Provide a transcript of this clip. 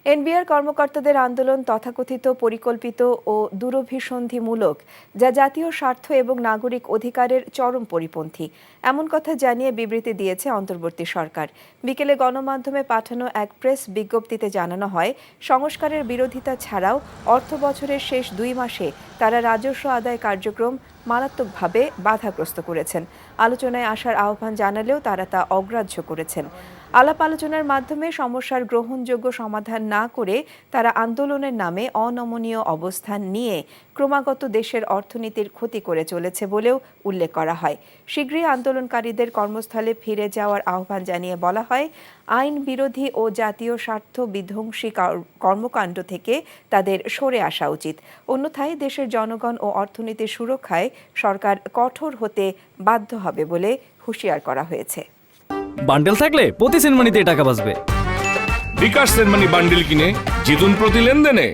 NBR কর্মকর্তাদের আন্দোলন তথাকথিত পরিকল্পিত ও দূরভিসন্ধিমূলক, যা জাতীয় স্বার্থ এবং নাগরিক অধিকারের চরম পরিপন্থী, এমন কথা জানিয়ে বিবৃতি দিয়েছে অন্তর্বর্তী সরকার। বিকেলে গণমাধ্যমে পাঠানো এক প্রেস বিজ্ঞপ্তিতে জানানো হয়, সংস্কারের বিরোধিতা ছাড়াও অর্থবছরের শেষ 2 মাসে তারা রাজস্ব আদায় কার্যক্রম মারাত্মকভাবে বাধাগ্রস্ত করেছেন। আলোচনায় আসার আহ্বান জানালেও তারা তা অগ্রাহ্য করেছেন। আলাপ আলোচনার মাধ্যমে সমস্যার গ্রহণযোগ্য সমাধান না করে তারা আন্দোলনের নামে অনমনীয় অবস্থান নিয়ে ক্রমাগত দেশের অর্থনীতির ক্ষতি করে চলেছে বলেও উল্লেখ করা হয়। শীঘ্রই আন্দোলনকারীদের কর্মস্থলে ফিরে যাওয়ার আহ্বান জানিয়ে বলা হয়, আইন বিরোধী ও জাতীয় স্বার্থ বিধ্বংসী কর্মকাণ্ড থেকে তাদের সরে আসা উচিত। অন্যথায় দেশের জনগণ ও অর্থনীতির সুরক্ষায় সরকার কঠোর হতে বাধ্য হবে বলে হুঁশিয়ার করা হয়েছে। বান্ডেল থাকলে প্রতি সেনমানিতে টাকা বাঁচবে। বিকাশ সেনমানি বান্ডেল কিনে জিতুন প্রতি লেনদেনে।